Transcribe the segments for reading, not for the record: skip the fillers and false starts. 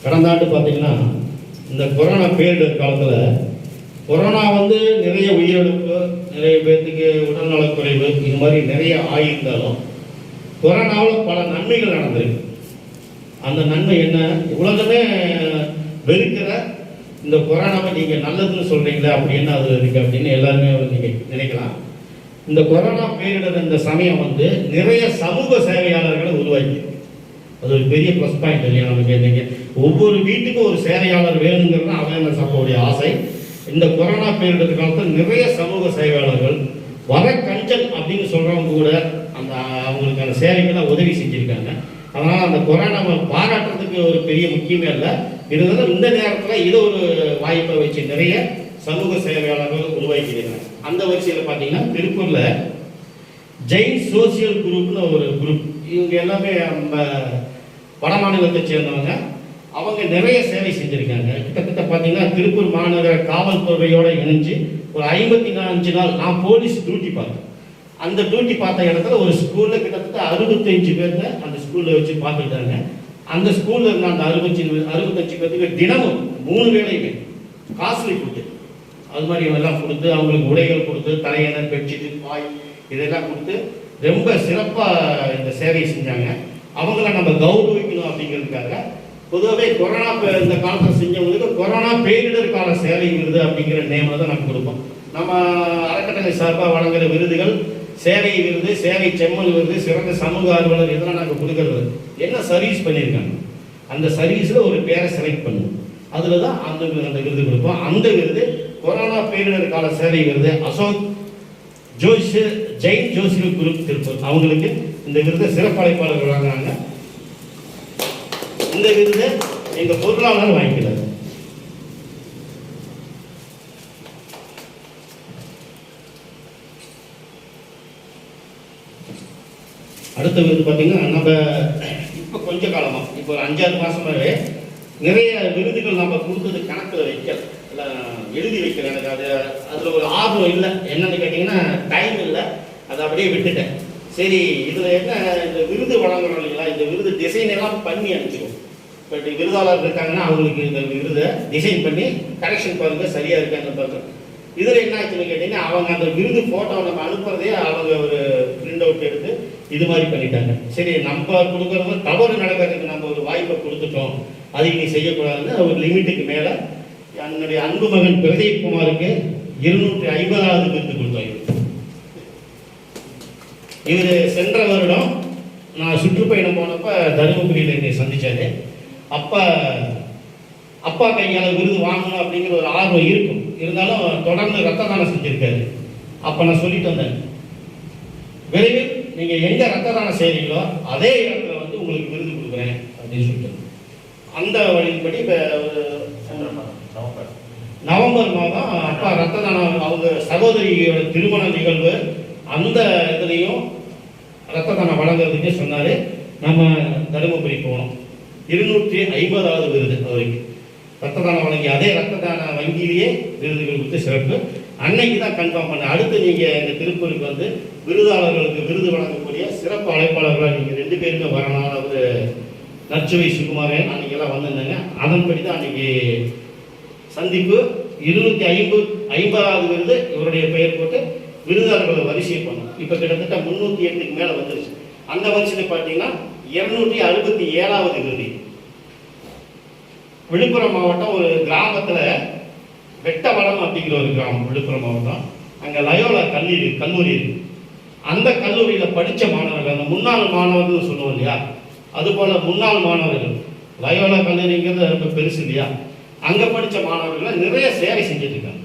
கடந்த ஆண்டு பார்த்தீங்கன்னா இந்த கொரோனா பேரிடர் காலத்தில் கொரோனா நிறைய உயிரிழப்பு, நிறைய பேர்த்துக்கு உடல்நலக்குறைவு, இது மாதிரி நிறைய ஆகியிருந்தாலும் கொரோனாவில் பல நன்மைகள் நடந்திருக்கு. அந்த நன்மை என்ன? உலகமே வெறுக்கிற இந்த கொரோனாவை நீங்கள் நல்லதுன்னு சொல்கிறீங்களே, அப்படி என்ன அது இருக்குது அப்படின்னு எல்லாருமே நீங்கள் நினைக்கலாம். இந்த கொரோனா பேரிடர் இந்த சமயம் நிறைய சமூக சேவையாளர்களை உருவாக்கி, அது ஒரு பெரிய ப்ளஸ் பாயிண்ட் இல்லையா நமக்கு. இன்னைக்கு ஒவ்வொரு வீட்டுக்கும் ஒரு சேவையாளர் வேணுங்கிறது அவேர்னஸ் அப்போடைய ஆசை. இந்த கொரோனா பேரிடர் காலத்தில் நிறைய சமூக சேவையாளர்கள் வர கஞ்சல் அப்படின்னு சொல்கிறவங்க கூட அந்த அவங்களுக்கான சேவைகளை உதவி செஞ்சுருக்காங்க. அதனால் அந்த கொரோனாவை பாராட்டுறதுக்கு ஒரு பெரிய முக்கியமே இல்லை. இருந்தாலும் இந்த நேரத்தில் இதை ஒரு வாய்ப்பை வச்சு நிறைய சமூக சேவையாளர்கள் உருவாக்கியிருக்காங்க. அந்த வரிசையில் பார்த்தீங்கன்னா திருப்பூரில் ஜெயின் சோசியல் குரூப்னு ஒரு குரூப், இவங்க எல்லாமே நம்ம வட மாநிலத்தை சேர்ந்தவங்க. அவங்க நிறைய சேவை செஞ்சுருக்காங்க. கிட்டத்தட்ட பார்த்தீங்கன்னா திருப்பூர் மாநகர காவல்துறையோடு இணைஞ்சு ஒரு 54 நாள் நான் போலீஸ் டியூட்டி பார்த்தேன். அந்த டியூட்டி பார்த்த இடத்துல ஒரு ஸ்கூலில் கிட்டத்தட்ட 65 பேர்த்த அந்த ஸ்கூலில் வச்சு பார்த்துக்கிட்டாங்க. அந்த ஸ்கூலில் இருந்த அந்த 65 பேருக்கு தினமும் 3 வேளையுமே காஸ்ட்லி ஃபுட்டு அது மாதிரி எல்லாம் கொடுத்து, அவங்களுக்கு உடைகள் கொடுத்து, தலையணை, பெட்ஷீட்டு, பாய் இதெல்லாம் கொடுத்து ரொம்ப சிறப்பாக இந்த சேவையை செஞ்சாங்க. அவங்கள நம்ம கௌரவிக்கணும் அப்படிங்கிறதுக்காக பொதுவாகவே கொரோனா இந்த காலத்தில் செஞ்சவங்களுக்கு கொரோனா பேரிடர் கால சேவை விருது அப்படிங்கிற நேமில் தான் நம்ம கொடுப்போம். நம்ம அறக்கட்டளை சார்பாக வழங்குகிற விருதுகள் சேவை விருது, சேவை செம்மல் விருது, சிறந்த சமூக ஆர்வலர், இதெல்லாம் நாங்கள் கொடுக்கறது. என்ன சர்வீஸ் பண்ணியிருக்காங்க அந்த சர்வீஸில் ஒரு பேரை செலக்ட் பண்ணுவோம். அதில் தான் அந்த விருது கொடுப்போம். அந்த விருது கொரோனா பேரிடர் கால சேவை விருது அசோக் ஜெயின் ஜோசியல் குரூப் திருப்பூர், அவங்களுக்கு இந்த விருது சிறப்பு அழைப்பாளர்கள் வழங்குறாங்க. இந்த விருது எங்க பொருளாளர் வாங்கிக்கிறார். அடுத்த விருது பார்த்தீங்கன்னா நம்ம இப்போ கொஞ்ச காலமாக இப்போ ஒரு 5-6 மாசமாகவே நிறைய விருதுகள் நம்ம கொடுத்தது கணக்கில் வைக்கல, எழுதி வைக்கல. எனக்கு அதில் ஒரு ஆர்வம் இல்லை. என்னன்னு கேட்டிங்கன்னா டைம் இல்லை, அதை அப்படியே விட்டுட்டேன். சரி, இதில் என்ன இந்த விருது வழங்குறோம் இல்லைங்களா, இந்த விருது டிசைன் எல்லாம் பண்ணி அனுப்பிச்சிடுவோம். பட் விருதாளர் இருக்காங்கன்னா அவங்களுக்கு இந்த விருதை டிசைன் பண்ணி கரெக்ஷன் பாருங்க சரியாக இருக்கான்னு பாருங்க. இதில் என்ன ஆச்சுன்னு கேட்டிங்கன்னா அவங்க அந்த விருது ஃபோட்டோ நம்ம அனுப்புறதே அவங்க ஒரு பிரிண்ட் அவுட் எடுத்து இது மாதிரி பண்ணிட்டாங்க. சரி, நம்ம கொடுக்குறது தவறு நடக்கிறதுக்கு நம்ம ஒரு வாய்ப்பை கொடுத்துட்டோம், அதை நீ செய்யக்கூடாதுன்னு ஒரு லிமிட்டுக்கு மேலே என்னுடைய அன்பு மகன் பிரதீப் குமாருக்கு 250வது விருது கொடுத்தோம். இவர் சென்ற வருடம் நான் சுற்றுப்பயணம் போனப்ப தருமபுரியில் என்னை சந்திச்சாரு. அப்பா கையால் விருது வாங்கணும் அப்படிங்கிற ஒரு ஆர்வம் இருக்கும். இருந்தாலும் தொடர்ந்து ரத்த தானம் செஞ்சிருக்காரு. அப்போ நான் சொல்லிட்டு வந்தேன், விரைவில் நீங்கள் எங்கே ரத்த தானம் செய்கிறீங்களோ அதே இடத்துல உங்களுக்கு விருது கொடுக்குறேன் அப்படின்னு சொல்லிட்டு அந்த வழிபடி இப்போ நவம்பர் மாதம் அப்பா ரத்த தானம், அவங்க சகோதரியோட திருமண நிகழ்வு, அந்த இதுலேயும் ரத்த தானம் வழங்குறதுக்கே சொன்னார். நம்ம தருமபுரி போனோம். 250வது விருது அவருக்கு ரத்த தானம் வழங்கி அதே ரத்த தான வங்கியிலேயே விருதுகள் கொடுத்து சிறப்பு. அன்னைக்கு தான் கன்ஃபார்ம் பண்ண. அடுத்து நீங்கள் இந்த திருப்பூருக்கு விருதாளர்களுக்கு விருது வழங்கக்கூடிய சிறப்பு அழைப்பாளர்களாக நீங்கள் 2 பேருமே வரணும். அதாவது நச்சுவை சுகுமாரன் அன்னைக்கெல்லாம் வந்திருந்தாங்க. அதன்படி தான் அன்னைக்கு சந்திப்பு. 250வது விருது இவருடைய பெயர் போட்டு விருதாளர்களை வரிசை பண்ணோம். இப்போ கிட்டத்தட்ட 308க்கு மேலே வந்துருச்சு. அந்த வரிசையில் பார்த்தீங்கன்னா 267வது விருது. விழுப்புரம் மாவட்டம் ஒரு கிராமத்தில் வெட்டவளம் அப்படிங்கிற ஒரு கிராமம், விழுப்புரம் மாவட்டம். அங்கே லயோலா கல்லூரி இருக்கு. அந்த கல்லூரியில் படித்த மாணவர்கள், அந்த முன்னாள் மாணவர்கள் சொல்லுவோம் இல்லையா, அதுபோல் முன்னாள் மாணவர்கள், லயோலா கல்லூரிங்கிறது ரொம்ப பெருசு இல்லையா, அங்கே படித்த மாணவர்கள் நிறைய சேவை செஞ்சுட்டு இருக்காங்க.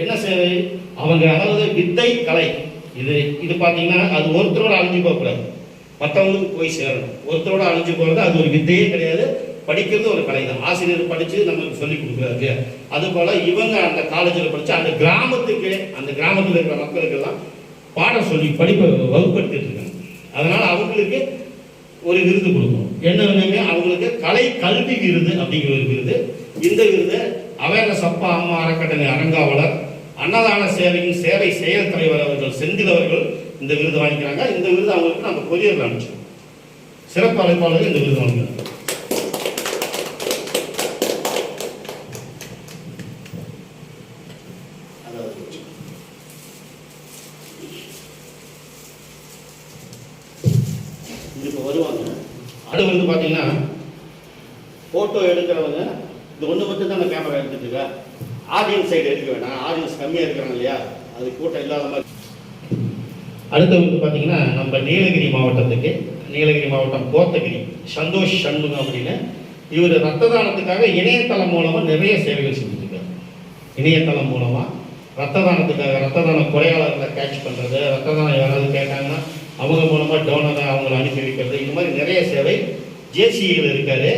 என்ன சேவை? அவங்க அதாவது வித்தை கலை, இது பார்த்தீங்கன்னா அது ஒருத்தரோட அழிஞ்சு போகக்கூடாது, மற்றவங்களுக்கு போய் சேரணும். ஒருத்தரோட அழிஞ்சு போகிறது அது ஒரு வித்தையே கிடையாது, படிக்கிறது ஒரு கலை தான். ஆசிரியர் படித்து நம்மளுக்கு சொல்லிக் கொடுக்குறாரு. அதுபோல் இவங்க அந்த காலேஜில் படித்து அந்த கிராமத்தில் இருக்கிற மக்களுக்கெல்லாம் பாடம் சொல்லி படிப்பை வகுப்படுத்திட்டு இருக்காங்க. அதனால் அவங்களுக்கு ஒரு விருது கொடுக்கணும். என்ன வேணுமே அவங்களுக்கு கலை கல்வி விருது அப்படிங்கிற ஒரு விருது. இந்த விருது அவேர்னஸ் அப்பா அம்மா அறக்கட்டளை அரங்காவலர் அன்னதான சேவையின் சேவை செயல் தலைவர் அவர்கள் செந்தில் அவர்கள் இந்த விருது வாங்கிக்கிறாங்க. இந்த விருது அவங்களுக்கு நம்ம கொரியரில் அனுப்பிச்சோம். சிறப்பு அழைப்பாளர்கள் இந்த விருது வாங்கிக்கிறாங்க. அடுத்த வந்து பார்த்தீங்கன்னா ஃபோட்டோ எடுக்கிறவங்க இது ஒன்று மட்டும் தான் கேமரா எடுத்துட்டு இருக்கா. ஆடியன்ஸ் சைடு எடுக்க வேண்டாம், ஆடியன்ஸ் கம்மியாக இருக்கிறாங்க இல்லையா, அது கூட்டம் இல்லாத மாதிரி. அடுத்த வந்து பார்த்தீங்கன்னா நம்ம நீலகிரி மாவட்டத்துக்கு, நீலகிரி மாவட்டம் கோத்தகிரி சந்தோஷ் சண்முகம் அப்படின்னு இவர் ரத்த தானத்துக்காக இணையதளம் மூலமாக நிறைய சேவைகள் செஞ்சுருக்காரு. இணையதளம் மூலமாக ரத்த தானத்துக்காக ரத்த தான கொலையாளர்களை கேட்ச் பண்ணுறது, ரத்த தானம் யாராவது கேட்டாங்கன்னா அவங்க மூலமாக டோனரை அவங்களை அனுப்பி வைக்கிறது, இது மாதிரி நிறைய சேவை ஜேசியில் இருக்காரு.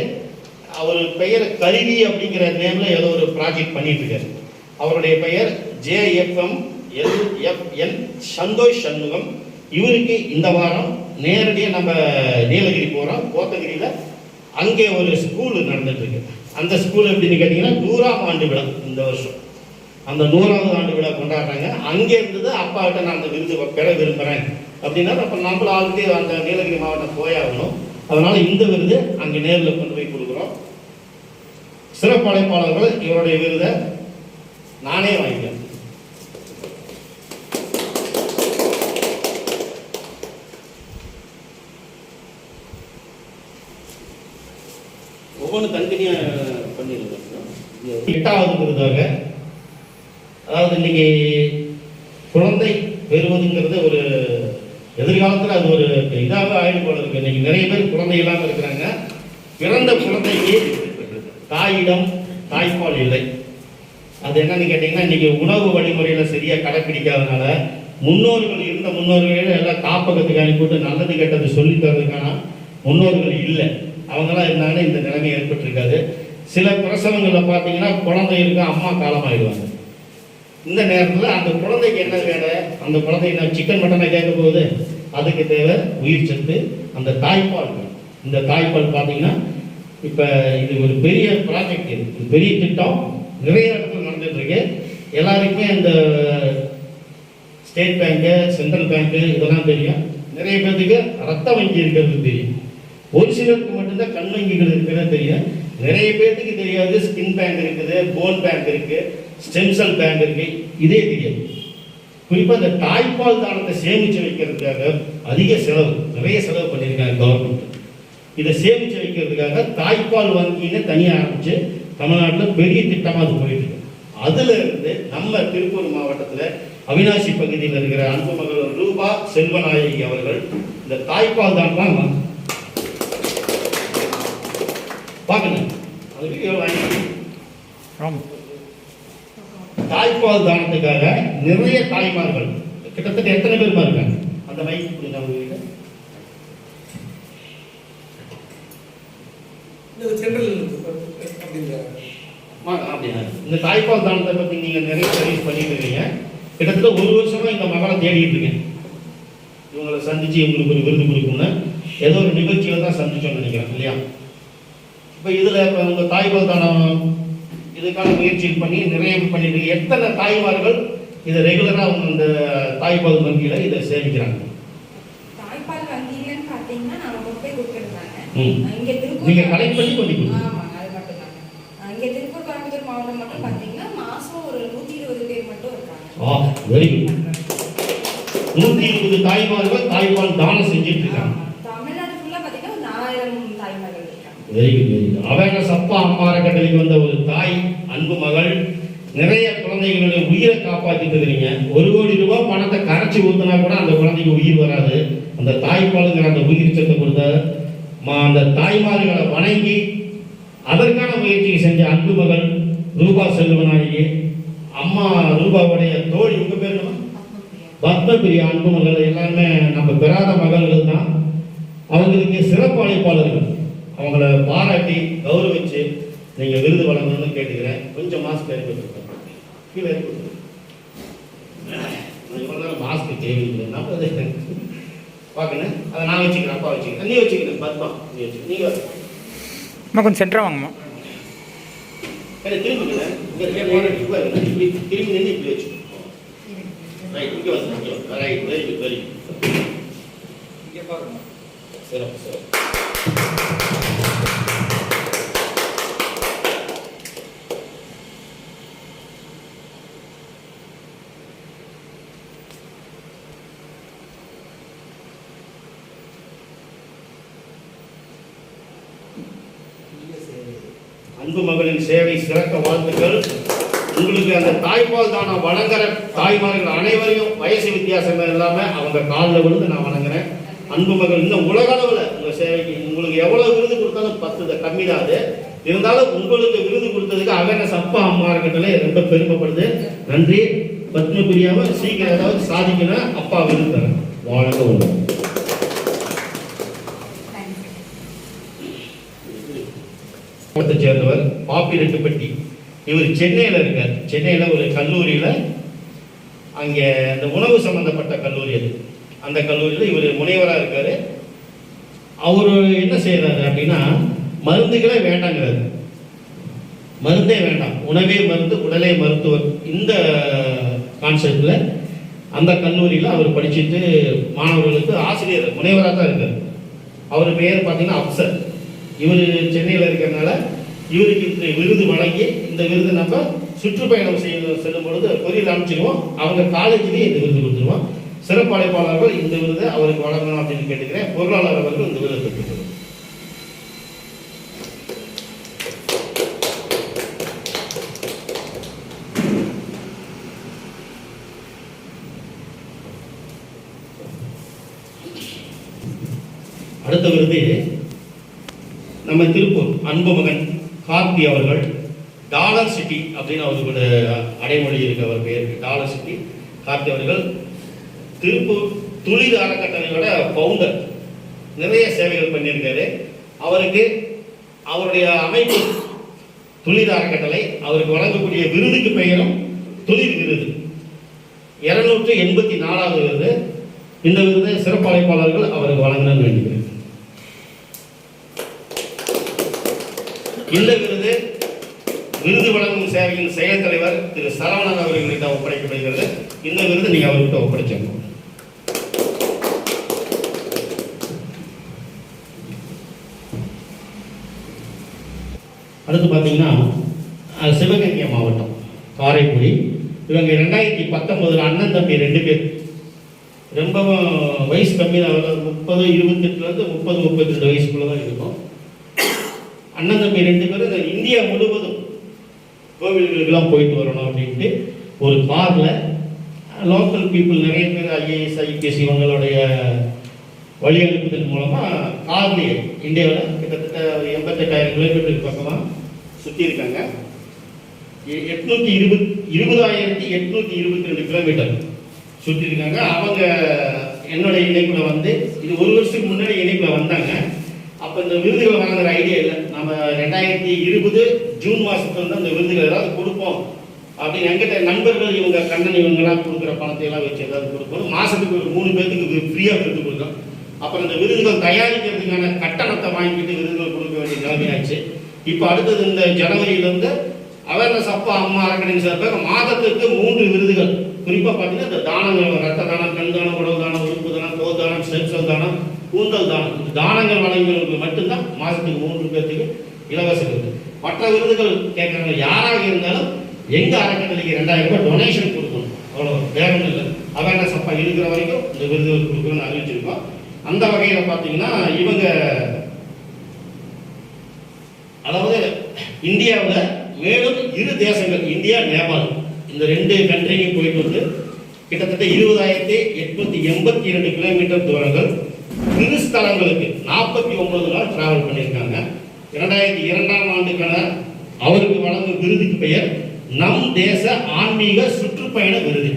அவர் பெயர் கருவி அப்படிங்கிற நேமில் ஏதோ ஒரு ப்ராஜெக்ட் பண்ணிட்டு இருக்காரு. அவருடைய பெயர் JFMLFN சந்தோஷ் சண்முகம். இவருக்கு இந்த வாரம் நேரடியாக நம்ம நீலகிரி போகிறோம். கோத்தகிரியில் அங்கே ஒரு ஸ்கூல் நடந்துட்டு இருக்கு. அந்த ஸ்கூல் எப்படின்னு கேட்டிங்கன்னா 100ஆம் ஆண்டு விழா இந்த வருஷம். அந்த 100வது ஆண்டு விழா கொண்டாடுறாங்க. அங்கே இருந்தது அப்பாக்கிட்ட நான் அந்த விருது பெற விரும்புகிறேன் அப்படின்னா அப்போ நம்மள ஆல்ரெடி அந்த நீலகிரி மாவட்டம் போயாகணும். அதனால இந்த விருது அங்கே நேரில் கொண்டு போய் கொடுக்குறோம். சிறப்பு அழைப்பாளர்கள் இவருடைய விருதை நானே வாங்கிக்கிறேன். ஒவ்வொன்று தனித்தனியாக பண்ணிடுங்க. 8வது விருதாக, அதாவது இன்னைக்கு குழந்தை பெறுவதுங்கிறது ஒரு எதிர்காலத்தில் அது ஒரு இதாக ஆயிடும் போல இருக்கு. இன்னைக்கு நிறைய பேர் குழந்தை இல்லாமல் இருக்கிறாங்க. பிறந்த குழந்தைக்கு தாயிடம் தாய்ப்பால் இல்லை. அது என்னன்னு கேட்டீங்கன்னா இன்னைக்கு உணவு வழிமுறையில சரியா கடைப்பிடிக்காதனால இருந்த முன்னோர்கள் எல்லாம் காப்பகத்துக்கு அனுப்பிவிட்டு நல்லது கெட்டது சொல்லி தரதுக்கான முன்னோர்கள் இல்லை. அவங்கெல்லாம் இருந்தாங்கன்னா இந்த நிலைமை ஏற்பட்டிருக்காது. சில பிரசவங்களில் பார்த்தீங்கன்னா குழந்தை இருக்க அம்மா காலமாயிடுவாங்க. இந்த நேரத்தில் அந்த குழந்தைக்கு என்ன வேலை, அந்த குழந்தை என்ன சிக்கன் மட்டனை கேட்க போகுது, அதுக்கு தேவை உயிர் சத்து, அந்த தாய்ப்பால். இந்த தாய்ப்பால் பார்த்தீங்கன்னா இப்போ இது ஒரு பெரிய ப்ராஜெக்ட், இது பெரிய திட்டம், நிறைய இடத்துல நடந்துட்டு இருக்கு. எல்லாருக்குமே இந்த ஸ்டேட் பேங்க்கு, சென்ட்ரல் பேங்க்கு இதெல்லாம் தெரியும். நிறைய பேருக்கு ரத்த வங்கி இருக்கிறது தெரியும். ஒரு சிலருக்கு மட்டும்தான் கண் வங்கிகள் இருக்கிறது தெரியும். நிறைய பேருக்கு தெரியாது ஸ்கின் பேங்க் இருக்குது, போன் பேங்க் இருக்கு, ஸ்டெம் செல் பேங்க் இருக்கு, இதே தெரியாது. குறிப்பாக இந்த தாய்ப்பால் தானத்தை சேமிச்சு வைக்கிறதுக்காக அதிக செலவு, நிறைய செலவு பண்ணியிருக்காங்க கவர்மெண்ட். இதை சேமிச்சு வைக்கிறதுக்காக தாய்ப்பால் வங்கின்னு தனியாக ஆரம்பிச்சு தமிழ்நாட்டில் பெரிய திட்டமாக அது போயிட்டு இருக்கு. அதுல இருந்து நம்ம திருப்பூர் மாவட்டத்தில் அவினாசி பகுதியில் இருக்கிற அன்பு மகள் ரூபா செல்வநாயகி அவர்கள் இந்த தாய்ப்பால் தான் பார்க்கணும். தாய்ப்பால் தானத்துக்காக நிறைய தாய்மார்கள், கிட்டத்தட்ட எத்தனை பேர் இருக்காங்க அந்த மைக் புரியுது அவங்க வீட்டு இந்த தாய்ப்பால் தானத்தை பத்தி நீங்க நிறைய சர்வீஸ் பண்ணிட்டு இருக்கீங்க. கிட்டத்தட்ட ஒரு வருஷமா இந்த மகளை தேடிட்டு இருக்கேன். இவங்களை சந்திச்சு இவங்களுக்கு ஒரு விருது கொடுக்கணும்னு ஏதோ ஒரு நிகழ்ச்சியில தான் சந்திச்சோம்னு நினைக்கிறேன் இல்லையா? இப்போ இதுல இப்போ உங்க தாய்ப்பால் தானம் இதுக்கான முயற்சிகள் பண்ணி நிறைய பண்ணிட்டு எத்தனை தாய்மார்கள் இதை ரெகுலரா அவங்க இந்த தாய்ப்பால் வங்கியில இதை சேமிக்கிறாங்க? தாய்ப்பால் வங்கியிலன்னு பாத்தீங்கன்னா நான் ரொம்ப போய் கொடுத்துருந்தாங்க. இங்க திருப்பூர் நீங்க கலெக்ட் பண்ணி கொடுங்க. ஆமா, அது மட்டும் தான். இங்க திருப்பூர் கோயம்புத்தூர் மாவட்டம் மட்டும் பாத்தீங்கன்னா மாசம் ஒரு 120 பேர் மட்டும் இருக்காங்க. Very good. 120 தாய்மார்கள் தாய்ப்பால் தானம் செஞ்சுட்டு இருக்காங்க. தமிழ்நாடு ஃபுல்லா பாத்தீங்கன்னா 4000 தாய்மார்கள் இருக்காங்க. Very good, very good. Awareness அப்பா அம்மா அறக்கட்டளைக்கு வந்த ஒரு தாய் அன்பு மகள் நிறைய குழந்தைகளுடைய உயிரை காப்பாற்றிட்டு இருக்கிறீங்க. 1 கோடி ரூபாய் பணத்தை கரைச்சி ஊத்தினா கூட அந்த குழந்தைக்கு உயிர் வராது. அந்த தாய்ப்பாலுங்கிற அந்த உயிர் சத்தை கொடுத்த அந்த தாய்மார்களை வணங்கி அதற்கான முயற்சியை செஞ்ச அன்பு மகள் ரூபா செல்வநாயகி, அம்மா ரூபாவுடைய தோழி, உங்க பேர் என்ன? பத்மபிரியா அன்பு மகள். எல்லாருமே நம்ம பெறாத மகள்கள் தான். அவங்களுக்கு சிறப்பு அழைப்பாளர்கள், அவங்கள பாராட்டி கௌரவிச்சு நீங்க விருது வழங்கணும்னு கேட்டுக்கிறேன். கொஞ்சம் மாஸ்க் ஏற்பட்டு கீழே ஏற்பட்டு மாஸ்க் தேவையில்லை. நம்ம பார்க்கணும், அதை நான் வச்சுக்கிறேன், அப்பா வச்சுக்கிறேன், நீ வச்சுக்கிறேன், பத்மா நீ வச்சு நீங்க கொஞ்சம் சென்டரா வாங்கம்மா. திரும்பி திரும்பி நின்று இப்படி வச்சு ரைட், இங்கே வந்து right, very good, very good. இங்கே பாருங்க, சிறப்பு சிறப்பு. அன்பு மகளின் சேவை சிறக்க வாழ்த்துக்கள். உங்களுக்கு அந்த தாய்ப்பால் தானம் வழங்குற தாய்மார்கள் அனைவரையும் வயசு வித்தியாசம் இல்லாம அவங்க காலில் விழுந்து நான் வணங்குறேன். அன்பு மகள் இந்த உலக அளவில் உங்க சேவைக்கு உங்களுக்கு எவ்வளவு விருது கொடுத்தாலும் 10 கம்மி தான். அது இருந்தாலும் உங்களுக்கு விருது கொடுத்ததுக்கு அவேர்னஸ் அப்பா அம்மா இருக்கட்டே ரொம்ப பெருமைப்படுது. நன்றி. பத்ம பிரியாம சீக்கிரம் ஏதாவது சாதிக்கணும். அப்பா விருது தரேன். வாழ்க உண்டு. சேர்ந்தவர் பாப்பிரெட்டுப்பட்டி. இவர் சென்னையில் இருக்கார். சென்னையில் ஒரு கல்லூரியில் அங்கே அந்த உணவு சம்பந்தப்பட்ட கல்லூரி அது. அந்த கல்லூரியில் இவர் முனைவராக இருக்காரு. அவர் என்ன செய்யறாரு அப்படின்னா மருந்துகளே வேண்டாங்கிறாரு. மருந்தே வேண்டாம், உணவே மருந்து உடலே மருத்துவர். இந்த கான்செப்ட்ல அந்த கல்லூரியில் அவர் படிச்சுட்டு மாணவர்களுக்கு ஆசிரியர் முனைவராக தான் இருக்கார். அவர் பெயர் பார்த்தீங்கன்னா அப்சர். இவர் சென்னையில் இருக்கிறதுனால இவருக்கு இந்த விருது வழங்கி இந்த விருது நம்ம சுற்றுப்பயணம் செல்லும் பொழுது கொரியர் அனுப்பிச்சிடுவோம். அவங்க காலேஜ்லேயே இந்த விருது கொடுத்துருவோம். சிறப்பு அழைப்பாளர்கள் இந்த விருது அவருக்கு வழங்கணும் அப்படின்னு கேட்டுக்கிறேன். பொருளாளர் அவர்கள் இந்த விருதை பெற்றுக்கணும். அடுத்த விருது நம்ம திருப்பூர் அன்பு மகன் கார்த்தி அவர்கள். டாலர் சிட்டி அப்படின்னு அவர்களோட அடைமொழி இருக்கு. அவர் பேருக்கு டாலர் சிட்டி கார்த்தி அவர்கள். திருப்பூர் துளிர் அறக்கட்டளையோட பவுண்டர். நிறைய சேவைகள் பண்ணியிருக்காரு. அவருக்கு அவருடைய அமைப்பு துளிர் அறக்கட்டளை அவருக்கு வழங்கக்கூடிய விருதுக்கு பெயரும் துளிர் விருது. 284வது விருது. இந்த விருதை சிறப்பு அழைப்பாளர்கள் அவருக்கு வழங்கணும்னு வேண்டிக்கிறேன். இந்த விருது விருது வழங்கும் சேவையின் செயல் தலைவர் திரு சரவணன் அவர்களிடம் ஒப்படைக்கப்படுகிறது. இந்த விருது நீங்க அவர்கிட்ட ஒப்படைச்சிடணும். அடுத்து பார்த்தீங்கன்னா சிவகங்கை மாவட்டம் காரைக்குடி. இவங்க 2019 அண்ணன் தம்பி 2 பேர். ரொம்பவும் வயசு கம்மி தான். 30, 28 30, 32 வயசுக்குள்ள தான் இருக்கும். அண்ணன் தம்பி 2 பேரும் இந்த இந்தியா முழுவதும் கோவில்களுக்கெல்லாம் போயிட்டு வரணும் அப்படின்ட்டு ஒரு காரில் லோக்கல் பீப்புள் நிறைய பேர் ஐஏஎஸ் ஐபிஎஸ் இவங்களுடைய வழி அனுப்புவதன் மூலமாக கார்லேயே இந்தியாவில் கிட்டத்தட்ட 88,000 கிலோமீட்டருக்கு பக்கமாக சுற்றி இருக்காங்க. 20,822 கிலோமீட்டர் சுற்றி இருக்காங்க. அவங்க என்னோட இணைப்பில் வந்து இது 1 வருஷத்துக்கு முன்னாடி இணைப்பில் வந்தாங்க. அப்போ இந்த விருதுகளை வாங்குற ஐடியா இல்லை. நம்ம 2020 ஜூன் மாதத்துல வந்து அந்த விருதுகள் ஏதாவது கொடுப்போம் அப்படின்னு எங்கிட்ட நண்பர்கள் இவங்க கண்ணன் இவங்கெல்லாம் கொடுக்குற பணத்தை எல்லாம் வச்சு ஏதாவது கொடுப்போம். மாதத்துக்கு ஒரு 3 பேருக்கு ஃப்ரீயாக விருது கொடுக்கும். அப்புறம் இந்த விருதுகள் தயாரிக்கிறதுக்கான கட்டணத்தை வாங்கிட்டு விருதுகள் கொடுக்க வேண்டிய நிலைமையாச்சு. இப்போ அடுத்தது இந்த ஜனவரியிலேருந்து அவேர்னஸ் அப்பா அம்மா அறக்கட்டளை சார்பாக மாதத்துக்கு 3 விருதுகள். குறிப்பாக பார்த்தீங்கன்னா இந்த தானங்கள், ரத்த தானம், கண் தானம், உடல் தானம், உறுப்பு தானம், தோல் தானம், ஸ்டெம் செல் தானம், கூந்தல் தானம், இந்த தானங்கள் வழங்குவதற்கு மட்டும்தான் மாதத்துக்கு 3 பேருக்கு இலவச விருது. மற்ற விருதுகள் கேட்குறவங்க யாராக இருந்தாலும் எங்க அறக்கட்டளைக்கு 2000 ரூபாய் டொனேஷன் கொடுக்கணும். அவ்வளோ வேற ஒன்றும் இல்லை. அவேர்னஸ் அப்பா இருக்கிற வரைக்கும் இந்த விருதுகள் கொடுக்கணும்னு அறிவிச்சிருக்கோம். அந்த வகையில் பார்த்தீங்கன்னா இவங்க அதாவது இந்தியாவில் மேலும் 2 தேசங்கள் இந்தியா நேபாள் இந்த 2 கண்ட்ரிக்கும் போயிட்டு வந்து கிட்டத்தட்ட 20,882 கிலோமீட்டர் தூரங்கள் திருஸ்தலங்களுக்கு 49 நாள் டிராவல் பண்ணியிருக்காங்க. 2002ஆம் ஆண்டுக்கான அவருக்கு வழங்கும் விருதுக்கு பெயர் நம் தேச ஆன்மீக சுற்றுப்பயண விருது.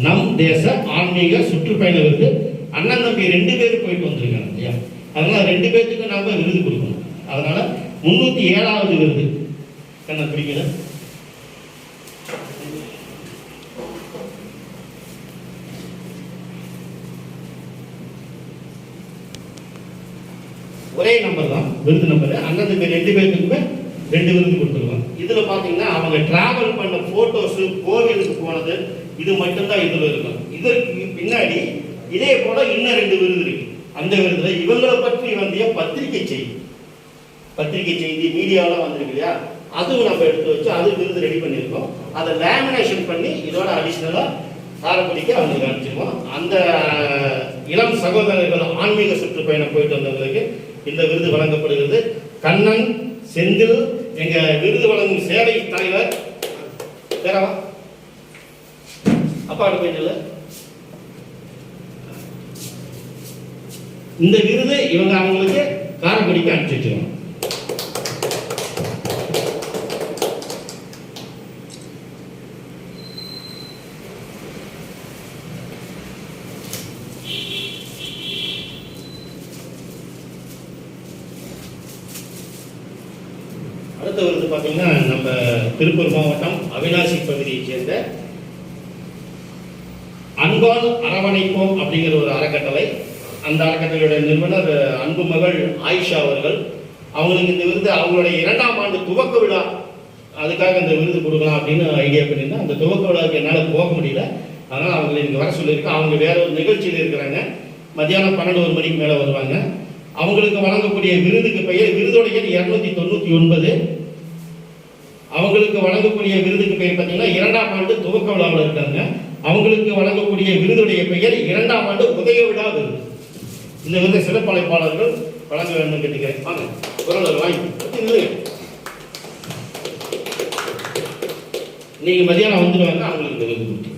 நம் தேச ஆன்மீக சுற்றுப்பயண விருது. அண்ணன் தம்பி 2 பேரும் போயிட்டு வந்திருக்காங்க இல்லையா, அதனால 2 பேருக்கு நாம விருது கொடுக்கணும். அதனால 307வது விருது என்ன பிடிக்கல. ஒரே நம்பர் தான் விருது நம்பர். அண்ணன் தம்பி 2 பேருக்குமே 2 விருது கொடுத்துருக்கோம். இதுல பாத்தீங்கன்னா அவங்க டிராவல் பண்ண போட்டோஸ், கோவிலுக்கு போனது இது மட்டும்தான் இதுல இருக்கும். இதற்கு பின்னாடி இதே போல இன்னும் 2 விருது இருக்கு. அந்த விருதுல இவங்களை பற்றி வந்திய பத்திரிகை செய்தி மீடியாவில் வந்திருக்கு இல்லையா, அதுவும் நம்ம எடுத்து வச்சு அது விருது ரெடி பண்ணியிருக்கோம். அதை லேமினேஷன் பண்ணி இதோட அடிஷ்னலா காரைக்குடிக்கு அவங்களுக்கு அனுப்பிச்சிருவோம். அந்த இளம் சகோதரர்கள் ஆன்மீக சுற்றுப்பயணம் போயிட்டு வந்தவங்களுக்கு இந்த விருது வழங்கப்படுகிறது. கண்ணன் செந்தில் எங்க விருது வழங்கும் சேவை தலைவர் பேரவா அப்பா போயிட்டு இந்த விருது இவங்க அவங்களுக்கு காரைக்குடிக்கு அனுப்பிச்சு வச்சிருவாங்க. அடுத்த விருது பார்த்தீங்கன்னா நம்ம திருப்பூர் மாவட்டம் அவினாசி பகுதியை சேர்ந்த அன்பால் அரவணைப்போம் அப்படிங்கிற ஒரு அறக்கட்டளை. அந்த அறக்கட்டளையுடைய நிறுவனர் அன்பு மகள் ஆயிஷா அவர்கள். அவங்களுக்கு இந்த விருது அவங்களுடைய 2ஆம் ஆண்டு துவக்க விழா, அதுக்காக இந்த விருது கொடுக்கலாம் அப்படின்னு ஐடியா பண்ணியிருந்தேன். அந்த துவக்க விழாவுக்கு என்னால் போக முடியல, அதனால் அவங்களை இங்கே வர சொல்லியிருக்கேன். அவங்க வேற ஒரு நிகழ்ச்சியில் இருக்கிறாங்க. மத்தியானம் 12 மணிக்கு மேலே வருவாங்க. அவங்களுக்கு வழங்கக்கூடிய விருதுக்கு பெயர் விருதுடைய 299. அவங்களுக்கு வழங்கக்கூடிய விருதுக்கு பெயர் பார்த்தீங்கன்னா 2ஆம் ஆண்டு துவக்க விழாவில் இருக்காங்க. அவங்களுக்கு வழங்கக்கூடிய விருதுடைய பெயர் 2ஆம் ஆண்டு உதய விழா விருது. இந்த விருதை சிறப்பழைப்பாளர்கள் வழங்க வேண்டும் கேட்டுக்கிறேன். வாங்க குரல் வாங்கி நீங்க மதியானம் வந்துடுவாங்க. அவங்களுக்கு இந்த விருது கொடுத்து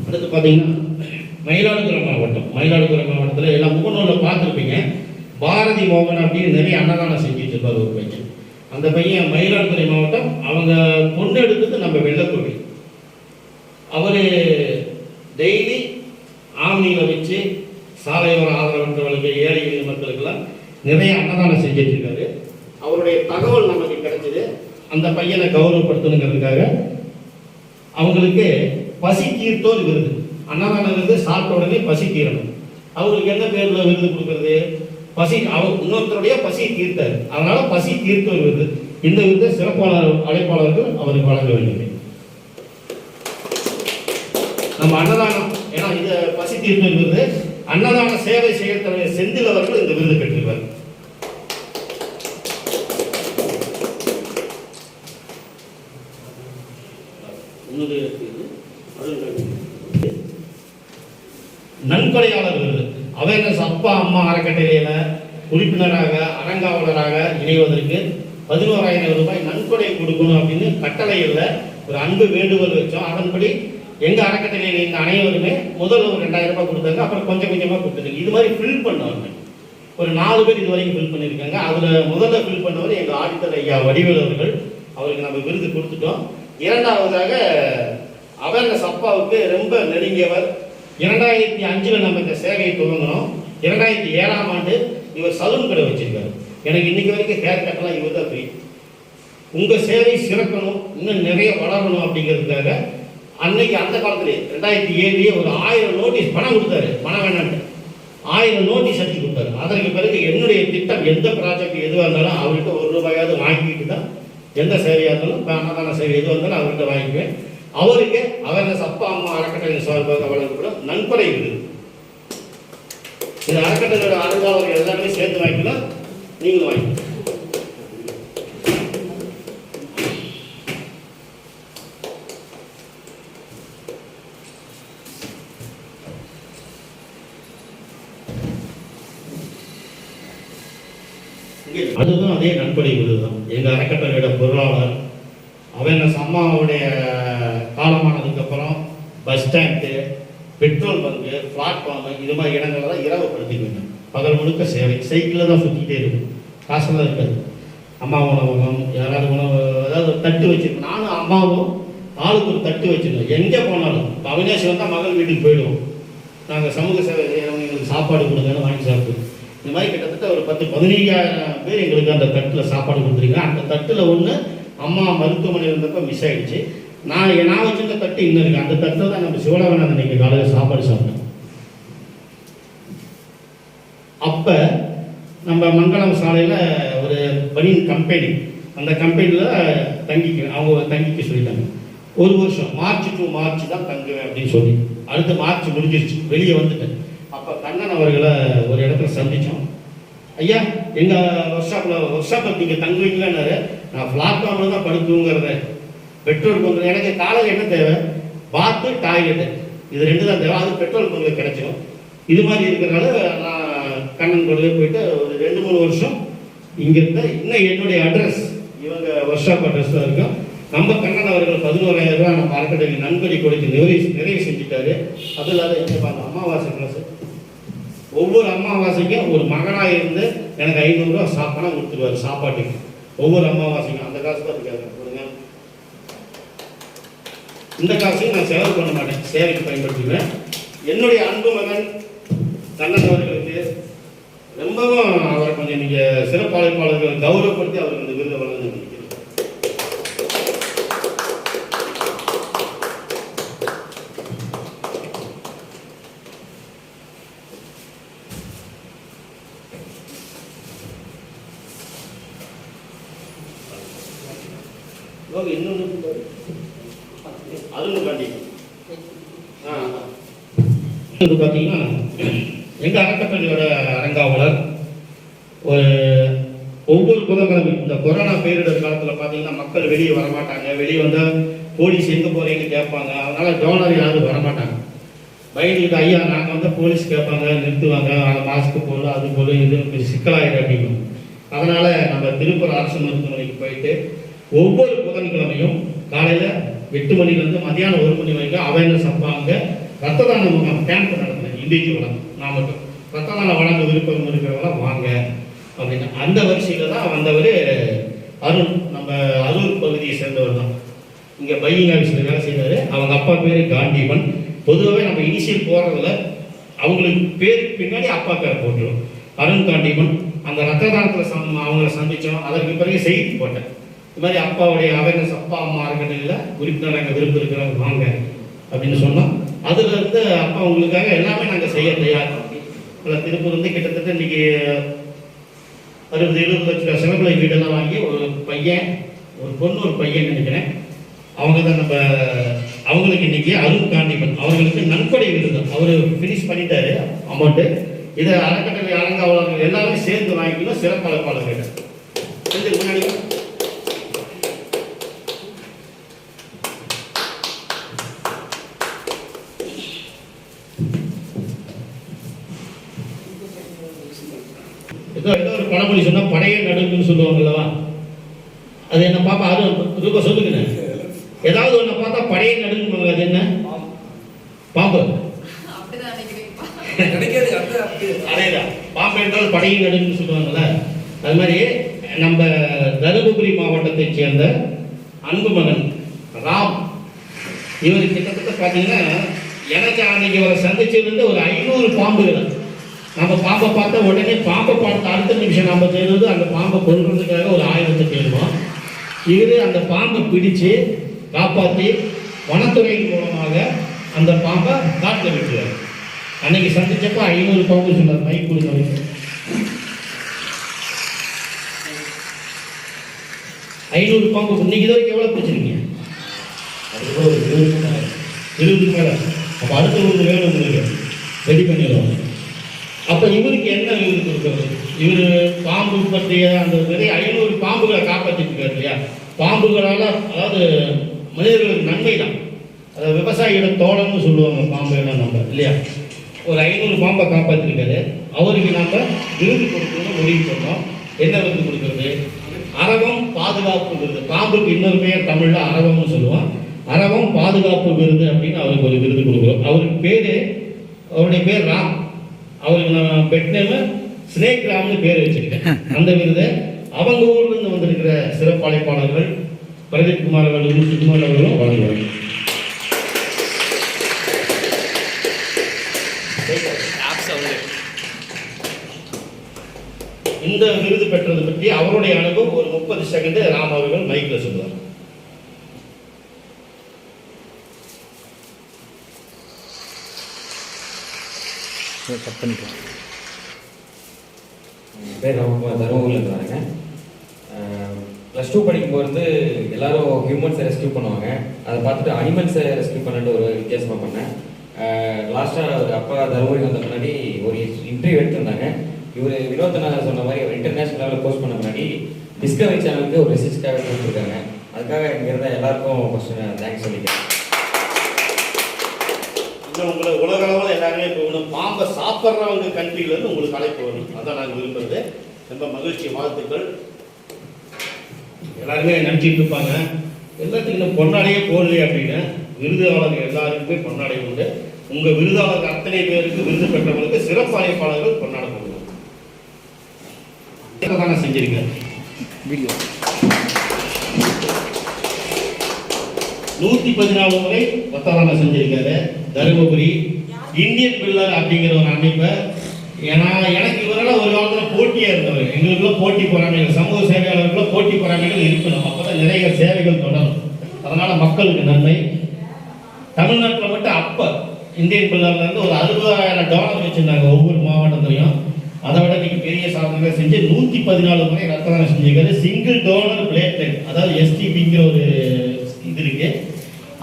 அடுத்து பார்த்தீங்கன்னா மயிலாடுதுறை மாவட்டம். மயிலாடுதுறை மாவட்டத்தில் எல்லாம் முகநூலில் பார்த்துருப்பீங்க. பாரதி மோகன் அப்படின்னு நிறைய அன்னதானம் செஞ்சுட்டு இருப்பார் ஒரு பையன். அந்த பையன் மயிலாடுதுறை மாவட்டம். அவங்க பொண்ணு எடுத்தது நம்ம வெள்ளக்கோவில். அவர் டெய்லி ஆம்னியில் வச்சு சாலையோர ஆதரவற்றவர்களுக்கு ஏழை எளிய மக்களுக்கெல்லாம் நிறைய அன்னதானம் செஞ்சுட்டு இருக்காரு. அவருடைய தகவல் நமக்கு கிடைச்சது. அந்த பையனை கௌரவப்படுத்தணுங்கிறதுக்காக அவங்களுக்கு பசி தீர்த்தோர் விருது. அன்னதானம் விருது சாப்பிட்ட உடனே பசி தீரணும். அவங்களுக்கு என்ன பேர்ல விருது கொடுக்கறது? பசி அவர் இன்னொருத்தருடைய பசி தீர்த்தார், அதனால பசி தீர்த்தோர் விருது. இந்த விருதை சிறப்பாளர் அழைப்பாளர்கள் அவருக்கு வழங்க வேண்டும். நம்ம அன்னதானம் ஏன்னா இந்த பசி தீர்த்தோர் விருது அன்னதான சேவை செய்ய செந்தில் அவர்கள் இந்த விருது பெற்றிருவார். நன்கொடையாளர் விருது அவேர்னஸ் அப்பா அம்மா அறக்கட்டளையில உறுப்பினராக அறங்காவலராக இணைவதற்கு 11,000 ரூபாய் நன்கொடை கொடுக்கணும் அப்படின்னு கட்டளையில் ஒரு அன்பு வேண்டுகோள் வச்சோம். அதன்படி எங்க அறக்கட்டளையில் இந்த அனைவருமே முதல்ல ஒரு 2,000 ரூபாய் கொடுத்தாங்க. அப்புறம் கொஞ்சம் கொஞ்சமா கொடுத்துருங்க. இது மாதிரி ஃபில் பண்ணவங்க ஒரு 4 பேர் இது வரைக்கும் ஃபில் பண்ணியிருக்காங்க. அதுல முதல்ல ஃபில் பண்ணவர் எங்க ஆடிட்டர் ஐயா வடிவேல் அவர்கள். அவருக்கு நம்ம விருது கொடுத்துட்டோம். 2வதாக அவேர்னஸ் அப்பாவுக்கு ரொம்ப நெருங்கியவர். 2005 நம்ம இந்த சேவையை துவங்கினோம். 2007ஆம் ஆண்டு இவர் சலூன் கடை வச்சிருக்காரு. எனக்கு இன்னைக்கு வரைக்கும் ஹேர் கட்டெல்லாம் இவர் தான் ஃப்ரீ. உங்க சேவை சிறக்கணும், இன்னும் நிறைய வளரணும் அப்படிங்கிறதுக்காக அன்னைக்கு அந்த காலத்திலே 2007 ஒரு 1000 நோட்டீஸ் பணம் கொடுத்தாரு. பணம் வேணான்ட்டு 1000 நோட்டீஸ் அடிச்சு கொடுத்தாரு. அதற்கு பிறகு என்னுடைய திட்டம் எந்த ப்ராஜெக்ட் எதுவாக இருந்தாலும் அவர்கிட்ட 1 ரூபாயாவது வாங்கிட்டு தான் எந்த சேவையாக இருந்தாலும் அன்னதான சேவை எதுவாக இருந்தாலும் அவர்கிட்ட வாங்கிக்குவேன். அவருக்கு அவேர்னஸ் அப்பா அம்மா அறக்கட்டளை சார்பாக வழங்கப்படும் நன்கொடை விருது. இந்த அறக்கட்டளையோட அறங்காவலர்கள் எல்லாருமே சேர்த்து வாங்கிக்கலாம். நீங்களும் வாங்கிக்கலாம். அதுதான் அதே நன்கொடை விருது தான். எங்க அறக்கட்டளையோட பொருளாளர் அவேர்னஸ் அம்மாவுடைய காலமானதுக்கு அப்புறம் bus stand, petrol bunk, platform இது மாதிரி இடங்களை தான் இரவுப்படுத்திக்குவேன். பகல் முழுக்க சேவை. சைக்கிளில் தான் சுற்றிக்கிட்டே இருக்கும். காசெல்லாம் இருக்காது. அம்மா உணவகம் யாராவது உணவு ஏதாவது தட்டு வச்சிருக்கோம். நானும் அம்மாவும் ஆளுக்கு ஒரு தட்டு வச்சிருக்கோம். எங்கே போனாலும் இப்போ அவினாசி வந்தால் மகள் வீட்டுக்கு போயிடுவோம். நாங்கள் சமூக சேவை செய்கிறவங்க எங்களுக்கு சாப்பாடு கொடுங்கன்னு வாங்கி சாப்பிடுவோம். இந்த மாதிரி கிட்டத்தட்ட ஒரு 10-15,000 பேர் எங்களுக்கு அந்த தட்டில் சாப்பாடு கொடுத்துருக்கேன். அந்த தட்டில் ஒன்று அம்மா மருத்துவமனை இருந்தப்போ மிஸ் ஆகிடுச்சு. நான் வச்சிருந்த தட்டு இன்னும் இருக்கு. அந்த தட்டில் தான் நம்ம சிவலோகநாதன் இன்னைக்கு காலையில் சாப்பாடு சாப்பிட்டோம். அப்போ நம்ம மங்களம் சாலையில் ஒரு பனியன் கம்பெனி, அந்த கம்பெனியில் அவங்க தங்கிக்க சொல்லிட்டாங்க. 1 வருஷம் March to March தான் தங்குவேன் அப்படின்னு சொல்லி. அடுத்த மார்ச் முடிஞ்சிருச்சு, வெளியே வந்துட்டேன். அப்போ கண்ணன் அவர்களை ஒரு இடத்துல சந்தித்தோம். ஐயா எங்கள் ஒர்க் ஷாப்பில் நீங்கள் தங்குவீங்களான்னாரு. நான் பிளாட்ஃபார்மில் தான் படுத்துங்கிறத பெட்ரோல் பண்ணுறேன். எனக்கு காலையில் என்ன தேவை? பாத்து டாய்லெட்டு. இது ரெண்டு தான் தேவை. அது பெட்ரோல் பங்கில் கிடைச்சிடும். இது மாதிரி இருக்கிறனால நான் கண்ணன் கூடவே போயிட்டு ஒரு 2-3 வருஷம் இங்கே இருந்தேன். இன்னும் என்னுடைய அட்ரஸ் இவங்க ஒர்க் ஷாப் அட்ரஸ் தான் இருக்கும். நம்ம கண்ணன் அவர்கள் 11,000 ரூபா நம்ம அறக்கட்டளை நன்கொடை கொடுத்து நிறைவு செஞ்சுட்டாரு. அது இல்லாத எங்கள் அந்த அமாவாசை கிளாஸ் ஒவ்வொரு அமாவாசைக்கும் ஒரு மகனாக இருந்து எனக்கு 500 ரூபா பணம் கொடுத்துருவார் சாப்பாட்டுக்கு. ஒவ்வொரு அமாவாசைக்கும் அந்த காசு தான் இருக்காது கொடுங்க. இந்த காசையும் நான் செலவு பண்ண மாட்டேன், சேவைக்கு பயன்படுத்திக்குவேன். என்னுடைய அன்பு மகன் கண்ணன் அவர்களுக்கு ரொம்பவும் அவரை கொஞ்சம் நீங்கள் சிறப்பு அழைப்பாளர்கள் கௌரவப்படுத்தி அவருக்கு இந்த விருதை வழங்க நினைக்கிறேன். இன்னொன்று அதுவும் காண்டி இது பார்த்தீங்கன்னா எங்கள் அறக்கட்டளையோட அரங்காவலர் ஒவ்வொரு புதன்கிழமை இந்த கொரோனா பேரிடர் காலத்தில் பார்த்தீங்கன்னா மக்கள் வெளியே வரமாட்டாங்க. வெளியே வந்தால் போலீஸ் எங்கே போகிறீங்கன்னு கேட்பாங்க. அதனால் டோனர் யாரும் வரமாட்டாங்க. பயந்துக்கிட்டு ஐயா நாங்கள் வந்தால் போலீஸ் கேட்பாங்க, நிறுத்துவாங்க, மாஸ்க்கு போடல அது போல இது கொஞ்சம் சிக்கலாயிடும் அப்படின்னு. அதனால் நம்ம திருப்பூர் அரசு மருத்துவமனைக்கு போயிட்டு ஒவ்வொரு புதன்கிழமையும் காலையில் 8 மணிலேருந்து மதியானம் 1 மணி வரைக்கும் அவேர்னஸ் அப்பாங்க ரத்த தானம் கேம்ப் நடத்தினேன். இண்டிவிஜுவலாக நான் மட்டும் ரத்த தானம் வழங்க விருப்பம் இருக்கிறவங்களாம் வாங்க அப்படின்னு. அந்த வரிசையில் தான் வந்தவர் அருண். நம்ம அரூர் பகுதியை சேர்ந்தவர் தான். இங்கே பையிங் ஆஃபீஸில் வேலை செய்தார். அவங்க அப்பா பேர் காண்டிபன். பொதுவாகவே நம்ம இனிஷியல் போகிறதுல அவங்களுக்கு பேருக்கு பின்னாடி அப்பா பேரை போட்டுருவோம். அருண் காண்டிபன். அந்த ரத்த தானத்தில் அவங்கள சந்தித்தோம். அதற்கு பிறகு செய்தி போட்டேன். இது மாதிரி அப்பாவுடைய அவேர்னஸ் அப்பா அம்மா அறக்கட்டளையில் உறுப்பினர் நாங்கள் விருப்பம் இருக்கிறவங்க வாங்க அப்படின்னு சொன்னோம். அதுலேருந்து அப்பா உங்களுக்காக எல்லாமே நாங்கள் செய்ய தயார். இல்லை திருப்பூர் வந்து கிட்டத்தட்ட இன்றைக்கி 60-70 லட்சம் சிலப்பிலை வீடெல்லாம் வாங்கி ஒரு பையன் ஒரு பொண்ணு ஒரு பையன் நினைக்கிறேன். அவங்க தான் நம்ம அவங்களுக்கு இன்றைக்கி அருண் காண்டிபன் அவர்களுக்கு நன்கொடை விருது அவர் ஃபினிஷ் பண்ணிட்டாரு அமௌண்ட்டு. இதை அறக்கட்டளை அரங்காவலர்கள் எல்லாமே சேர்ந்து வாங்கிக்கணும். சிறப்பு அழைப்பாளர்கள் இதுக்கு முன்னாடி ஏதோ ஒரு பழமொழி சொன்னால் படையே நடுங்குன்னு சொல்லுவாங்கல்லவா, அது என்ன பாப்பா அது ரூபா சொல்லுங்கண்ணே. ஏதாவது ஒன்றை பார்த்தா படையே நடுங்குவாங்க. அது என்ன பாம்பு? அதேதான் பாம்பு என்றால் படையை நடுங்குன்னு சொல்லுவாங்கல்ல. அது மாதிரி நம்ம தருமபுரி மாவட்டத்தைச் சேர்ந்த அன்பு மகன் ராம் இவர் கிட்டத்தட்ட பார்த்தீங்கன்னா எனக்கு அன்னைக்கு அவரை சந்திச்சிருந்து ஒரு 500 பாம்புகள். நம்ம பாம்பை பார்த்தா உடனே பாம்பை பார்த்த அடுத்த நிமிஷம் நம்ம செய்வது அந்த பாம்பை கொல்றதுக்காக ஒரு ஆயுதத்தை தேடுவோம். இவர் அந்த பாம்பை பிடிச்சு காப்பாற்றி வனத்துறையின் மூலமாக அந்த பாம்பை காட்டில் விட்டுருவார். அன்னைக்கு சந்திச்சப்ப 500 பாம்பு சொன்னார். மைக் கொடுங்க. 500 பாம்பு இன்னைக்கு தான் எவ்வளோ பிடிச்சிருக்கீங்க? அதுக்கு ஒரு 20 மேலே. அப்போ அடுத்த ஒரு வேலை உங்களுக்கு ரெடி பண்ணிடுவாங்க. அப்போ இவருக்கு என்ன விருது கொடுக்குறது? இவர் பாம்பு பற்றிய அந்த நிறைய 500 பாம்புகளை காப்பாற்றிட்டு இருக்காரு இல்லையா. பாம்புகளால் அதாவது மனிதர்களுக்கு நன்மை தான். அதாவது விவசாயியோட தோழன்னு சொல்லுவாங்க பாம்புகளை நம்ம இல்லையா. ஒரு 500 பாம்பை காப்பாற்றிருக்காரு. அவருக்கு நம்ம விருது கொடுக்கணும்னு முடிவு பண்ணோம். என்ன விருது கொடுக்குறது? அரவம் பாதுகாப்பு விருது. பாம்புக்கு இன்னொரு பெயர் தமிழில் அரவம்னு சொல்லுவோம். அரவம் பாதுகாப்பு விருது அப்படின்னு அவருக்கு ஒரு விருது கொடுக்குறோம். அவருடைய பேர் ராம். அவருக்கு நான் பெட் நேமு ஸ்னேக் ராம்னு பேர் வச்சுருக்கேன். அந்த விருதை அவங்க ஊர்லேருந்து வந்திருக்கிற சிறப்பு அழைப்பாளர்கள் பிரதீப் குமார் அவர்களும் சுகுமார் அவர்களும் வழங்குவாங்க. இந்த விருது பெற்றது பற்றி அவருடைய அனுபவம் ஒரு 30 செகண்ட் ராம் அவர்கள் மைக்கில் சொல்லுவார். பேர் ராமகுமார், தருமபுரியிலேருந்து வரேங்க. +2 படிக்கும்போது எல்லாரும் ஹியூமன்ஸை ரெஸ்கியூ பண்ணுவாங்க. அதை பார்த்துட்டு அனிமல்ஸை ரெஸ்கியூ பண்ணிட்டு ஒரு வித்தியாசமாக பண்ணேன். லாஸ்ட்டாக ஒரு அப்பா தருமபுரி வந்த முன்னாடி ஒரு இன்டர்வியூ எடுத்திருந்தாங்க. இவர் வினோதனாக சொன்ன மாதிரி ஒரு இன்டர்நேஷனல் லெவலில் போஸ்ட் பண்ண முன்னாடி டிஸ்கவரி சேனலுக்கு ஒரு ரிசர்ச்காக கொடுத்துருக்காங்க. அதுக்காக இங்கே இருந்தால் எல்லாருக்கும் ஃபஸ்ட்டு தேங்க்ஸ் சொல்லிக்கிறேன். இன்னும் உங்களை உலக அளவில் எல்லாருமே போகணும். பாம்பை சாப்பிட்றவங்க கண்ட்ரியிலேருந்து உங்களுக்கு அழைப்பு வரும். அதான் நாங்கள் விரும்புறது. ரொம்ப மகிழ்ச்சி, வாழ்த்துக்கள். எல்லாருமே நினச்சிட்டு இருப்பாங்க எல்லாத்துக்கும் இன்னும் பொன்னாடையே போடலையே அப்படின்னு. விருதாளர்கள் எல்லாருக்குமே பொன்னாடை உண்டு. உங்கள் விருதாளர்கள் அத்தனை பேருக்கு, விருது பெற்றவங்களுக்கு சிறப்பு அழைப்பாளர்கள் பொன்னாடை போடுவாங்க. தானே செஞ்சிருக்கேன் வீடியோ 114 முறை ரத்ததானம் செஞ்சிருக்காரு. தருமபுரி இந்தியன் பில்லர் அப்படிங்கிற ஒரு அமைப்பை, ஏன்னா எனக்கு இவரெல்லாம் ஒரு காலத்தில் போட்டியாக இருந்தவர். எங்களுக்குள்ள போட்டி பொறாமைகள், சமூக சேவையாளர்களுக்குள்ள போட்டி பொறாமைகள் இருக்கணும். அப்போதான் நிறைய சேவைகள் தொடரும். அதனால மக்களுக்கு நன்மை. தமிழ்நாட்டில் மட்டும் அப்போ இந்தியன் பில்லர்ல இருந்து ஒரு 60,000 டாலர் வச்சிருந்தாங்க ஒவ்வொரு மாவட்டத்திலையும். அதை விட இன்னைக்கு பெரிய சாதனைகளை செஞ்சு 114 முறை ரத்ததானம் செஞ்சிருக்காரு. சிங்கிள் டோனர் பிளேட்லெட், அதாவது எஸ்டிபிங்கிற ஒரு இது இருக்கு,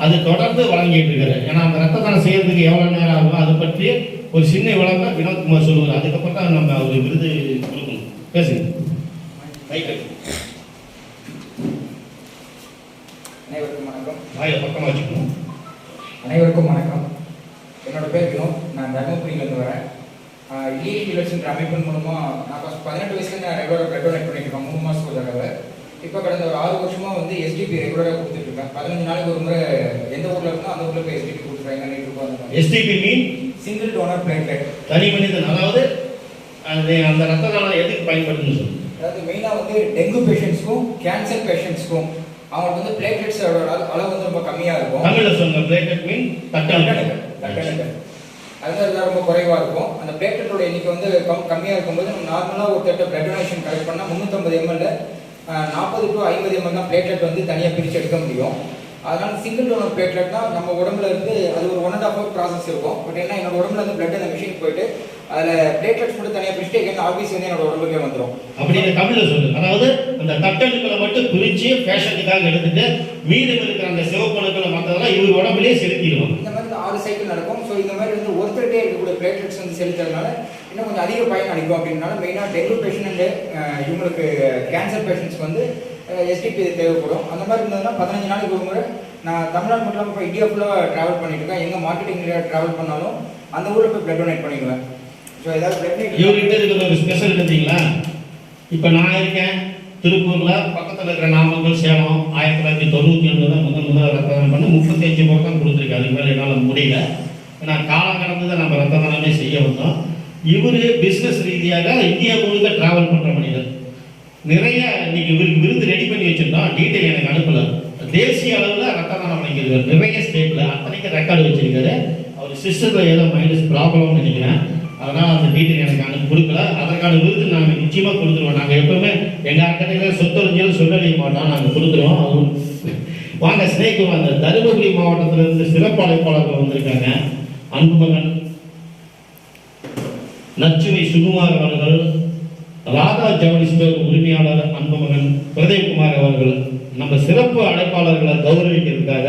அது தொடர்ந்து வழங்கிட்டு இருக்காரு. ஏன்னா அந்த ரத்த தானம் செய்யறதுக்கு எவ்வளவு நேரம் ஆகும் அதை பற்றி ஒரு சின்ன விளக்கம் வினோத்குமார் சொல்லுவார். அதுக்கப்புறம் தான் நம்ம ஒரு விருது கொடுக்கணும். பேசுங்க. அனைவருக்கும் வணக்கம். பக்கமாக வச்சுக்கணும். அனைவருக்கும் வணக்கம். என்னோட பேர் வினோத். நான் தருமபுரியிலேருந்து வரேன். இந்தியன் பில்லர்ஸ்ன்ற அமைப்பின் மூலமாக நான் 18 வயசுலேருந்து நான் ரெகுலராக பிளட் டொனேட் பண்ணியிருக்கேன். 3 மாதத்துக்கு ஒரு தடவை. இப்போ கடந்த ஒரு 6 வருஷமாக வந்து எஸ்டிபி ரெகுலராக கொடுத்துட்ருக்கேன். 15 நாளைக்கு ஒரு முறை எந்த ஊரில் இருக்கோ அந்த ஊரில் போய் எஸ்டிபி கொடுத்துருவாங்க. எஸ்டிபி மீன் சிங்கிள் டோனர் பிளேட்லெட், தனி மனிதன். அதாவது அந்த ரத்த தானம் எதுக்கு பயன்படுதுன்னு சொல்லுங்க. அதாவது மெயினாக வந்து டெங்கு பேஷண்ட்ஸ்க்கும் கேன்சர் பேஷண்ட்ஸ்க்கும் அவங்களுக்கு வந்து பிளேட்லெட்ஸோட அளவு வந்து ரொம்ப கம்மியாக இருக்கும். தமிழில் சொல்லுங்க. பிளேட்லெட் மீன் தட்டணுக்கள் அதுதான் ரொம்ப குறைவாக இருக்கும். அந்த பிளேட்லெட்டோட எண்ணிக்கை வந்து கம்மியாக இருக்கும்போது நம்ம நார்மலாக ஒருத்தட்ட பிளட் டொனேஷன் கலெக்ட் பண்ணால் 350 ml 40 to 50 ml தான் பிளேட்லெட் வந்து தனியாக பிரித்து எடுக்க முடியும். அதனால சிங்கிள் டோனர் பிளேட்லெட்னா நம்ம உடம்புல இருந்து அது ஒரு 1.5 hour ப்ராசஸ் இருக்கும். பட் என்ன என்னோட உடம்புல வந்து பிளட் அந்த மிஷின் போயிட்டு அதில் பிளேட்லெட்ஸ் மட்டும் தனியாக பிரிச்சுட்டு ஆஃபீஸ் வந்து என்னோட உடம்புக்கே வந்துடும். அப்படின்னு தமிழில் சொல்லு. அதாவது அந்த தட்டணுக்களை மட்டும் பிரித்து பேஷண்ட்டுக்காக எடுத்துட்டு மீதம் இருக்கிற அந்த சிவப்பணுக்களை மற்றதெல்லாம் இவர் உடம்புலேயே செலுத்திடுவாங்க. இந்த மாதிரி 6 சைக்கிள் நடக்கும். ஸோ இந்த மாதிரி வந்து ஒருத்தருக்கே இருக்கக்கூடிய பிளேட்லெட்ஸ் வந்து செலுத்துறதுனால இன்னும் கொஞ்சம் அதிக பயன் அளிக்கும். அப்படின்னால மெயினாக டெங்கு பேஷண்ட் இவங்களுக்கு கேன்சர் பேஷண்ட்ஸ்க்கு வந்து எஸ்டிபி தேவைப்படும். அந்த மாதிரி இருந்ததுன்னா 15 நாளைக்கு ஒரு முறை நான் தமிழ்நாடு மட்டும் இல்லாமல் இப்போ இந்தியா ஃபுல்லாக ட்ராவல் பண்ணிட்டு இருக்கேன். எங்கே மார்க்கெட்டிங் ட்ராவல் பண்ணாலும் அந்த ஊரில் போய் பிளட் டொனேட் பண்ணிடுவேன். ஸோ ஏதாவது பிளட் இவர்கிட்ட இருக்கிற ஒரு ஸ்பெஷல் இருந்தீங்களா? இப்போ நான் இருக்கேன் திருப்பூரில், பக்கத்தில் இருக்கிற நாமக்கல், சேலம் 1997 தான் முதல் ரத்த தானம் பண்ணி 35 முறை தான் கொடுத்துருக்கேன். அதுக்கு மேலே என்னால் முடியல. நான் காலம் கடந்து தான் நம்ம ரத்த தானமே செய்ய வந்தோம். இவர் பிஸ்னஸ் ரீதியாக இந்தியா முழுக்க ட்ராவல் பண்ணுற மனிதர். நிறைய இன்னைக்கு இவருக்கு விருது ரெடி பண்ணி வச்சுருந்தோம். டீட்டெயில் எனக்கு அனுப்பலை. தேசிய அளவில் ரத்த தானம் வழங்கியிருக்காரு நிறைய ஸ்டேட்டில். அத்தனைக்கு ரெக்கார்டு வச்சிருக்காரு. அவர் சிஸ்டத்தில் ஏதோ மைனஸ் ப்ராப்ளம்னு நினைக்கிறேன். அதனால் அந்த டீட்டெயில் எனக்கு அனுப்பி கொடுக்கல. அதற்கான விருது நாங்கள் நிச்சயமாக கொடுத்துருவோம். நாங்கள் எப்பவுமே எங்கள் அறக்கட்டையில் சொத்தொழிஞ்சாலும் சொல்லறிய மாட்டோம், நாங்கள் கொடுத்துருவோம். அதுவும் வாங்க ஸ்னேக்கு வாங்க. தருமபுரி மாவட்டத்திலிருந்து சிறப்பு அழைப்பாளர்கள் வந்திருக்காங்க. அன்புமகன் நச்சுவை சுகுமார் அவர்கள், ராதா ஜவுளி ஸ்டோர் உரிமையாளர் அன்புமகன் பிரதேவ்குமார் அவர்கள் நம்ம சிறப்பு அழைப்பாளர்களை கௌரவிக்கிறதுக்காக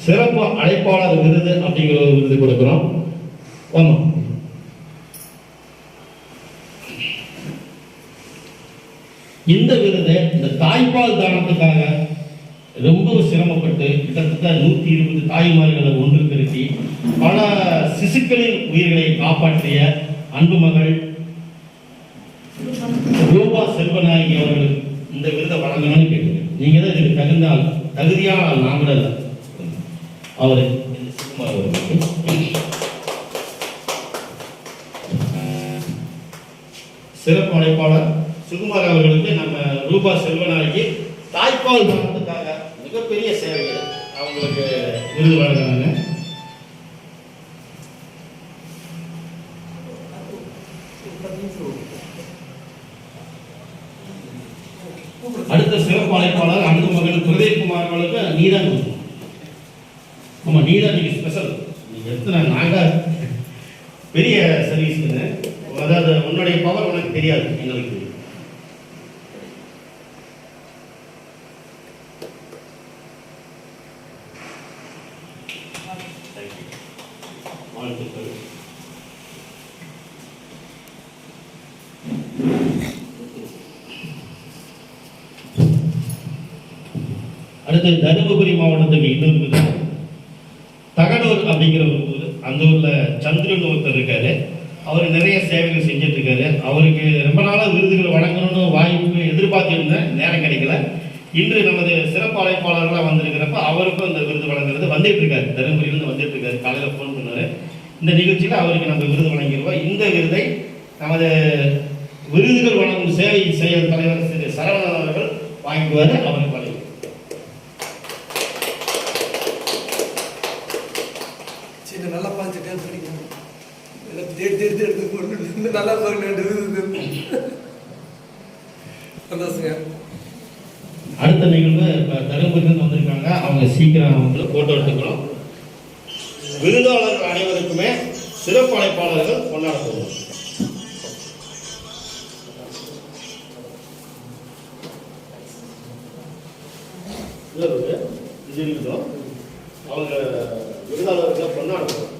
சிறப்பு அழைப்பாளர் விருது அப்படிங்கிற ஒரு விருது கொடுக்குறோம். ஆமாம், இந்த விருது இந்த தாய்ப்பால் தானத்துக்காக ரொம்ப சிரமப்பட்டு கிட்டத்தட்ட 120 தாய்மார்களை ஒன்று திரட்டி பல சிசுக்களின் உயிர்களை காப்பாற்றிய அன்புமகள் ரூபா செல்வநாயகி அவர்களுக்கு இந்த விருதை வழங்கணும்னு கேட்குறேன். நீங்க தான் இதுக்கு தகுதியான ஆள், நான் கூட இல்லை. அவரு சுகுமார் அவர்களுக்கு சிறப்பு அழைப்பாளர் சுகுமார் அவர்களுக்கு நம்ம ரூபா செல்வநாயகி தாய்ப்பால் தானத்துக்காக மிகப்பெரிய சேவைகள் அவங்களுக்கு விருது வழங்குறாங்க. அடுத்த சிறப்பு அழைப்பாளர் அன்புமகன் பிரதேவ்குமார் அவர்களுக்கு நீதான் கொடுக்கணும். ஆமா, நீதான் நீங்க ஸ்பெஷல். நீங்க எத்தனை நாங்க பெரிய சர்வீஸ்ங்க. அதாவது உன்னுடைய பவர் உனக்கு தெரியாது, எங்களுக்கு வாழ்த்துக்கள். அடுத்து தருமபுரி மாவட்டத்துக்கு இன்னொரு தகடூர் அப்படிங்கிற ஒரு ஊர். அந்த ஊர் திருப்பூரில் சந்திரன் ஒருத்தர் இருக்காரு. அவர் நிறைய சேவைகள் செஞ்சுட்டு இருக்காரு. அவருக்கு ரொம்ப நாளாக விருதுகள் வழங்கணும்னு வாய்ப்பு எதிர்பார்த்திருந்தேன், நேரம் கிடைக்கல. இன்று நமது சிறப்பு அழைப்பாளர்களாக வந்திருக்கிறப்ப அவருக்கும் இந்த விருது வழங்குறது வந்துட்டு இருக்காரு. தருமபுரியிலிருந்து வந்துட்டு இருக்காரு. காலையில் ஃபோன் பண்ணாரு. இந்த நிகழ்ச்சியில் அவருக்கு நம்ம விருது வழங்கிடுவோம். இந்த விருதை நமது விருதுகள் வழங்கும் சேவை செயல் தலைவர் திரு சரவணன் அவர்கள் வாங்கிக்குவாரு. அவருக்கு வழங்கி நல்லா பார்த்துட்டேன் படிக்கணும். எடுத்து போட்டு நல்லா சந்தோஷங்க. அடுத்த நிகழ்வு தருமபுரியிலிருந்து வந்திருக்காங்க. அவங்க சீக்கிரம் வந்து போட்டோ எடுத்துக்கிறோம். விருதாளர்கள் அனைவருக்குமே சிறப்பு அழைப்பாளர்கள் கொண்டாடப்படுவோம். அவங்க விருதாளர்களை கொண்டாடுவோம்.